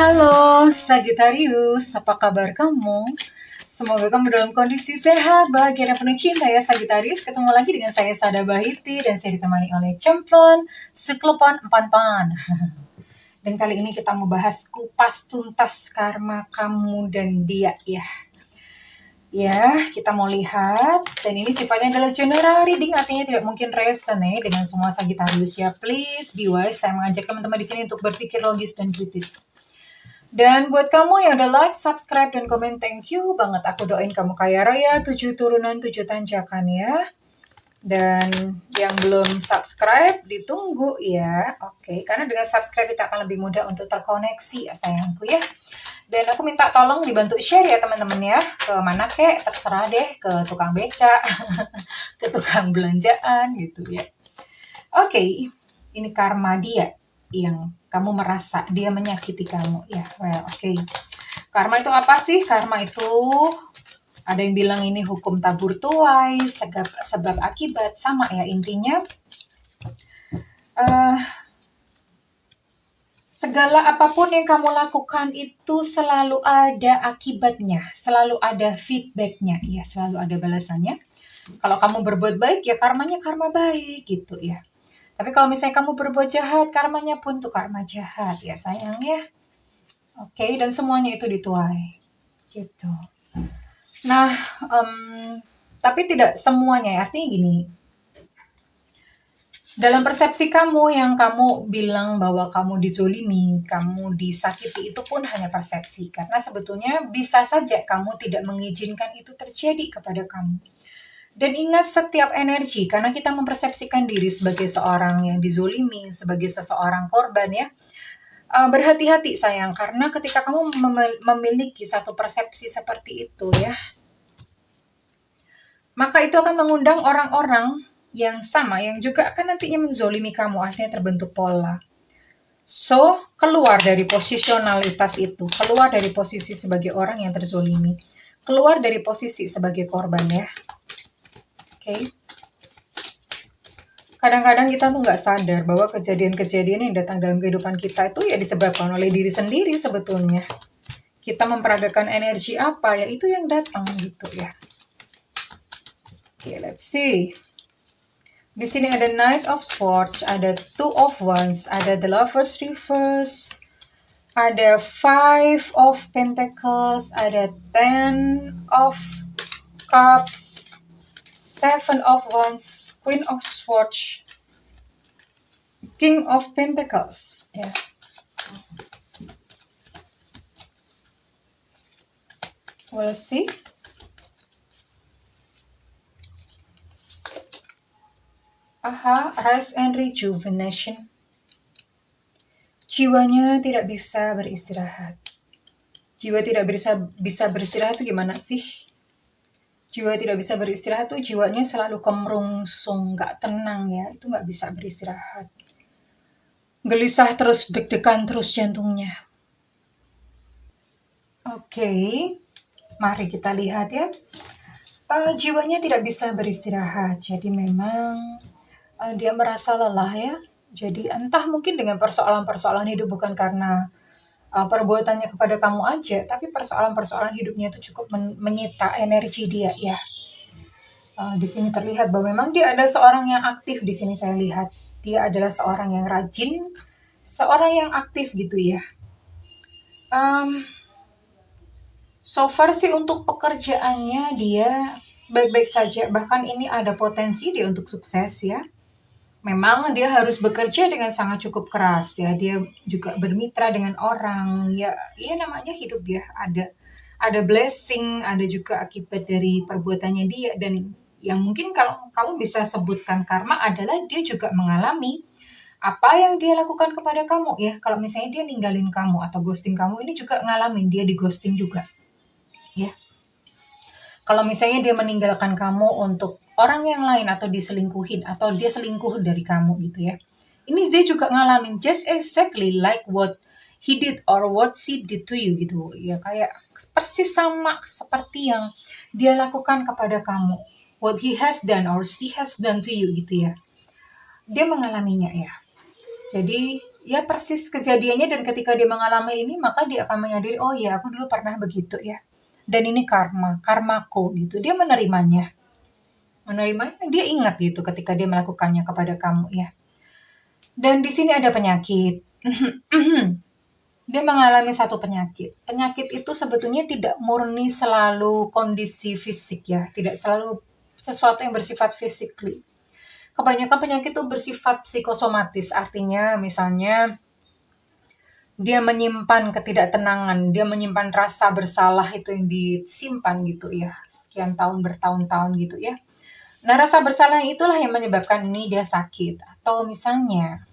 Halo Sagittarius, apa kabar kamu? Semoga kamu dalam kondisi sehat, bahagia dan penuh cinta ya Sagittarius. Ketemu lagi dengan saya Sada Bahiti dan saya ditemani oleh Cemplon, Seklepon, Empan-Pan. Dan kali ini kita mau bahas kupas tuntas karma kamu dan dia ya. Ya, kita mau lihat, dan ini sifatnya adalah general reading, artinya tidak mungkin resonate dengan semua Sagittarius ya. Please be wise, saya mengajak teman-teman di sini untuk berpikir logis dan kritis. Dan buat kamu yang udah like, subscribe, dan komen, thank you banget. Aku doain kamu kaya raya, 7 turunan, 7 tanjakan ya. Dan yang belum subscribe, ditunggu ya. Oke, karena dengan subscribe kita akan lebih mudah untuk terkoneksi ya sayangku ya. Dan aku minta tolong dibantu share ya teman-teman ya. Ke mana kek, terserah deh. Ke tukang beca, ke tukang belanjaan gitu ya. Oke, ini karma dia yang kamu merasa dia menyakiti kamu ya. Well, oke. Karma itu apa sih? Karma itu ada yang bilang ini hukum tabur tuai, sebab akibat, sama ya intinya. Segala apapun yang kamu lakukan itu selalu ada akibatnya, selalu ada feedbacknya, ya selalu ada balasannya. Kalau kamu berbuat baik ya karmanya karma baik gitu ya. Tapi kalau misalnya kamu berbuat jahat, karmanya pun tuh karma jahat ya sayang ya. Oke, dan semuanya itu dituai gitu. Nah, tapi tidak semuanya ya, artinya gini. Dalam persepsi kamu yang kamu bilang bahwa kamu dizolimi, kamu disakiti, itu pun hanya persepsi. Karena sebetulnya bisa saja kamu tidak mengizinkan itu terjadi kepada kamu. Dan ingat setiap energi, karena kita mempersepsikan diri sebagai seorang yang dizolimi, sebagai seseorang korban ya. Berhati-hati sayang, karena ketika kamu memiliki satu persepsi seperti itu ya, maka itu akan mengundang orang-orang yang sama, yang juga akan nantinya menzolimi kamu, akhirnya terbentuk pola. So, keluar dari posisionalitas itu, keluar dari posisi sebagai orang yang terzolimi, keluar dari posisi sebagai korban ya. Oke. Kadang-kadang kita tuh nggak sadar bahwa kejadian-kejadian yang datang dalam kehidupan kita itu ya disebabkan oleh diri sendiri sebetulnya. Kita memperagakan energi apa, ya itu yang datang gitu ya. Oke, let's see. Di sini ada Knight of Swords, ada Two of Wands, ada The Lovers Reverse, ada Five of Pentacles, ada Ten of Cups, Seven of Wands, Queen of Swords, King of Pentacles. Ya. We'll see. Rest and rejuvenation. Jiwanya tidak bisa beristirahat. Jiwa tidak bisa beristirahat itu gimana sih? Jiwa tidak bisa beristirahat tuh jiwanya selalu kemerungsung, nggak tenang ya. Itu nggak bisa beristirahat. Gelisah terus, deg-degan terus jantungnya. Oke, mari kita lihat ya. Jiwanya tidak bisa beristirahat. Jadi memang dia merasa lelah ya. Jadi entah mungkin dengan persoalan-persoalan hidup, bukan karena perbuatannya kepada kamu aja, tapi persoalan-persoalan hidupnya itu cukup menyita energi dia ya. Di sini terlihat bahwa memang dia adalah seorang yang aktif. Di sini saya lihat dia adalah seorang yang rajin, seorang yang aktif gitu ya. So far sih untuk pekerjaannya dia baik-baik saja. Bahkan ini ada potensi dia untuk sukses ya. Memang dia harus bekerja dengan sangat cukup keras ya. Dia juga bermitra dengan orang ya. Iya namanya hidup dia ada blessing, ada juga akibat dari perbuatannya dia. Dan yang mungkin kalau kamu bisa sebutkan karma adalah dia juga mengalami apa yang dia lakukan kepada kamu ya. Kalau misalnya dia ninggalin kamu atau ghosting kamu, ini juga ngalamin dia di ghosting juga ya. Kalau misalnya dia meninggalkan kamu untuk orang yang lain atau diselingkuhin atau dia selingkuh dari kamu gitu ya. Ini dia juga ngalamin just exactly like what he did or what she did to you gitu. Ya kayak persis sama seperti yang dia lakukan kepada kamu. What he has done or she has done to you gitu ya. Dia mengalaminya ya. Jadi ya persis kejadiannya, dan ketika dia mengalami ini maka dia akan menyadari, oh ya aku dulu pernah begitu ya. Dan ini karmaku gitu. Dia menerimanya, dia ingat gitu ketika dia melakukannya kepada kamu ya. Dan di sini ada penyakit. Dia mengalami satu penyakit. Penyakit itu sebetulnya tidak murni selalu kondisi fisik ya, tidak selalu sesuatu yang bersifat physically. Kebanyakan penyakit itu bersifat psikosomatis, artinya misalnya dia menyimpan ketidaktenangan, dia menyimpan rasa bersalah itu yang disimpan gitu ya, sekian tahun, bertahun-tahun gitu ya. Nah, rasa bersalah itulah yang menyebabkan ini dia sakit. Atau misalnya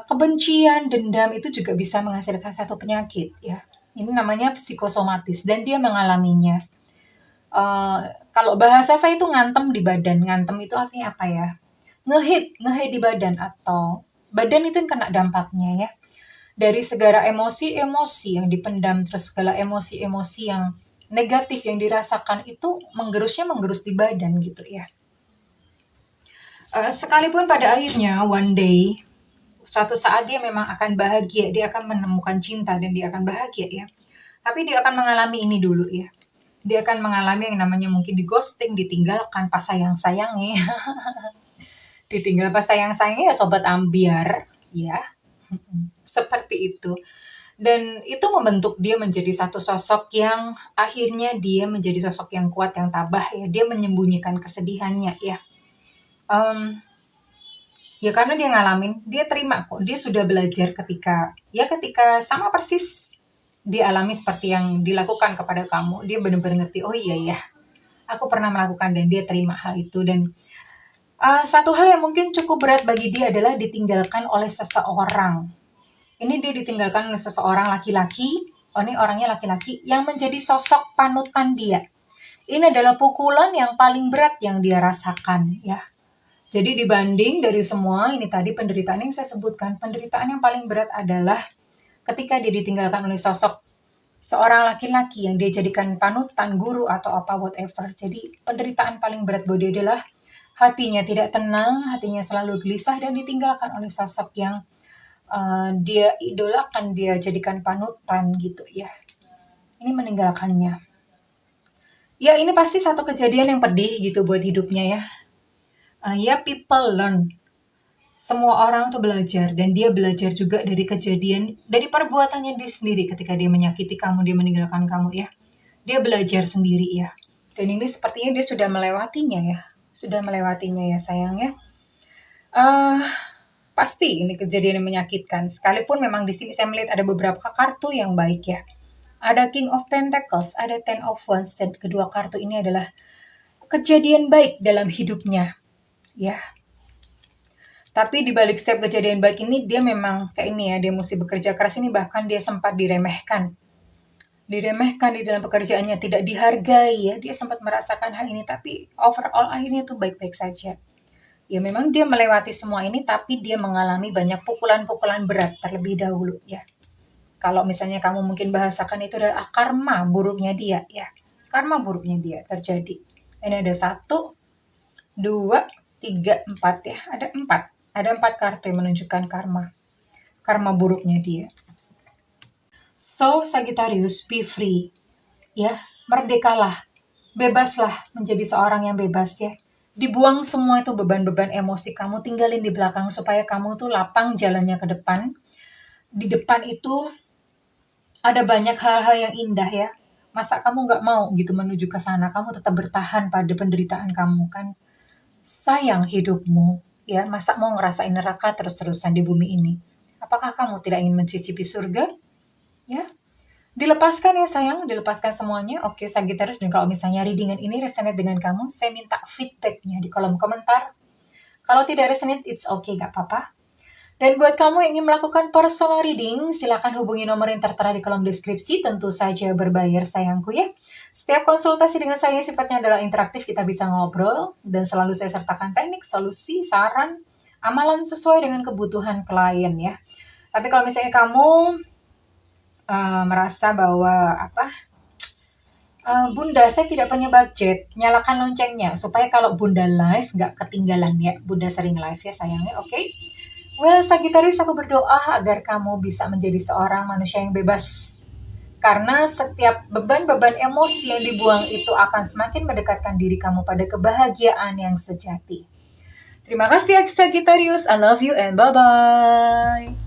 kebencian, dendam itu juga bisa menghasilkan satu penyakit ya. Ini namanya psikosomatis dan dia mengalaminya. Kalau bahasa saya itu ngantem di badan. Ngantem itu artinya apa ya? Ngehit di badan, atau badan itu yang kena dampaknya ya. Dari segala emosi-emosi yang dipendam, terus segala emosi-emosi yang negatif yang dirasakan itu menggerus di badan gitu ya. Sekalipun pada akhirnya one day, suatu saat dia memang akan bahagia, dia akan menemukan cinta dan dia akan bahagia ya. Tapi dia akan mengalami ini dulu ya. Dia akan mengalami yang namanya mungkin di ghosting, ditinggalkan pas sayang-sayangnya. Ditinggal pas sayang-sayangnya ya sobat ambiar ya. Seperti itu. Dan itu membentuk dia menjadi satu sosok yang akhirnya dia menjadi sosok yang kuat, yang tabah ya. Dia menyembunyikan kesedihannya ya. Ya karena dia ngalamin, dia terima kok, dia sudah belajar ketika sama persis dia alami seperti yang dilakukan kepada kamu. Dia benar-benar ngerti, oh iya ya, aku pernah melakukan, dan dia terima hal itu. Dan satu hal yang mungkin cukup berat bagi dia adalah ditinggalkan oleh seseorang. Ini dia ditinggalkan oleh seseorang laki-laki, ini orangnya laki-laki, yang menjadi sosok panutan dia. Ini adalah pukulan yang paling berat yang dia rasakan ya. Jadi dibanding dari semua ini tadi penderitaan yang saya sebutkan, penderitaan yang paling berat adalah ketika dia ditinggalkan oleh sosok seorang laki-laki yang dia jadikan panutan, guru atau apa whatever. Jadi penderitaan paling berat buat dia adalah hatinya tidak tenang, hatinya selalu gelisah dan ditinggalkan oleh sosok yang dia idolakan, dia jadikan panutan gitu ya. Ini meninggalkannya. Ya ini pasti satu kejadian yang pedih gitu buat hidupnya ya. Ya people learn. Semua orang tuh belajar, dan dia belajar juga dari kejadian, dari perbuatannya dia sendiri ketika dia menyakiti kamu, dia meninggalkan kamu ya. Dia belajar sendiri ya. Dan ini sepertinya dia sudah melewatinya ya sayang ya. Pasti ini kejadian yang menyakitkan. Sekalipun memang di sini saya melihat ada beberapa kartu yang baik ya. Ada King of Pentacles, ada Ten of Wands, dan kedua kartu ini adalah kejadian baik dalam hidupnya. Ya. Tapi di balik setiap kejadian baik ini dia memang kayak ini ya, dia mesti bekerja keras ini, bahkan dia sempat diremehkan di dalam pekerjaannya, tidak dihargai ya, dia sempat merasakan hal ini, tapi overall akhirnya itu baik-baik saja. Ya memang dia melewati semua ini, tapi dia mengalami banyak pukulan-pukulan berat terlebih dahulu ya. Kalau misalnya kamu mungkin bahasakan itu adalah karma buruknya dia ya, karma buruknya dia terjadi. Ini ada 1, 2, 3, 4 ya, ada 4 kartu yang menunjukkan karma buruknya dia. So Sagittarius, be free ya, merdekalah, bebaslah, menjadi seorang yang bebas ya. Dibuang semua itu beban-beban emosi kamu, tinggalin di belakang supaya kamu tuh lapang jalannya ke depan. Di depan itu ada banyak hal-hal yang indah ya. Masa kamu nggak mau gitu menuju ke sana, kamu tetap bertahan pada penderitaan kamu kan? Sayang hidupmu ya, masa mau ngerasain neraka terus-terusan di bumi ini? Apakah kamu tidak ingin mencicipi surga? Ya, dilepaskan ya sayang, dilepaskan semuanya. Oke Sagittarius, dan kalau misalnya readingan ini resonate dengan kamu, saya minta feedbacknya di kolom komentar. Kalau tidak resonate, it's okay, gak apa-apa. Dan buat kamu yang ingin melakukan personal reading, silakan hubungi nomor yang tertera di kolom deskripsi, tentu saja berbayar sayangku ya. Setiap konsultasi dengan saya sifatnya adalah interaktif, kita bisa ngobrol, dan selalu saya sertakan teknik, solusi, saran, amalan sesuai dengan kebutuhan klien ya. Tapi kalau misalnya kamu merasa bahwa Bunda saya tidak punya budget, nyalakan loncengnya supaya kalau Bunda live nggak ketinggalan ya. Bunda sering live ya sayangnya, oke? Well, Sagittarius, aku berdoa agar kamu bisa menjadi seorang manusia yang bebas. Karena setiap beban-beban emosi yang dibuang itu akan semakin mendekatkan diri kamu pada kebahagiaan yang sejati. Terima kasih Sagittarius, I love you and bye-bye.